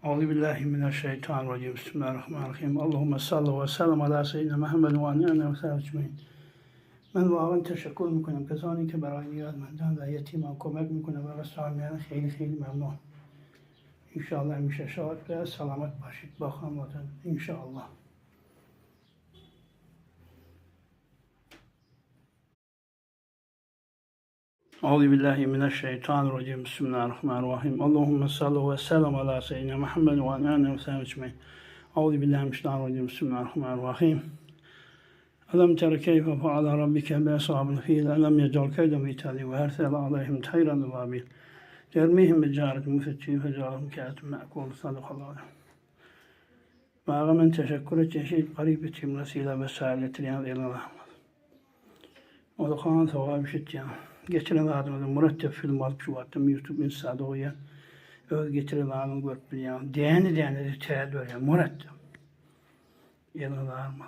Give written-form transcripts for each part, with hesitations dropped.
Euzubillahimineşşeytanirracim. Bismillahirrahmanirrahim. Allahümme salli ve sellem ala seyyidina Muhammed ve anne ve sahibi ecmaîn. من واقعا تشکر میکنم کسانی که برای نیازمندان و یتیمان کمک میکنه و رسانیان خیلی خیلی ممنون. انشاءالله همیشه شاد و سلامت باشید با خانوادتون انشاءالله. Euzubillahimineşşeytanirracim. Bismillahirrahmanirrahim. Allahümme salli ve sellem ala seyyidina Muhammed ve anne ve sahibi ecmaîn. Euzubillahimineşşeytanirracim. Bismillahirrahmanirrahim. Alam tera keyfe feala rabbike bi ashabil fil alam yec'al keyden fi tadlil ve ersele aleyhim tayran ababil termihim bi caratin müfettin fec'alehum kâ'atin ma'kûl sadakallahu. Bağımın teşekkür edeceği garip bir timrasiyle vesaire yani ilanlar. O da kan sevabı şiddet. Geçen adamın murattab film alıp şu attım YouTube Instagram'a öz getiren adamın görüp yani değerli teğet yani murattab. Ilanlar mı?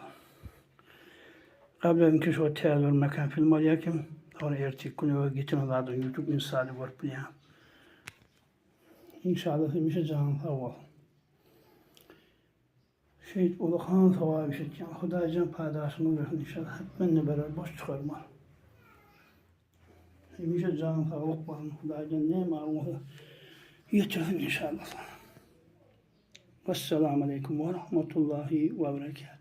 قبل أن كشوا التالي والمكان في المريكم أو يرتي كل وقتنا بعد يوتيوب إنسان وربيا إن شاء الله في مش جان ثواب شيء ولخان ثواب شيء خدا جان پاداش نور إن شاء الله من نبرر باش تخرما مش جان ثواب خدا جان نعم الله يترف إن شاء الله والسلام عليكم ورحمة الله وبركاته.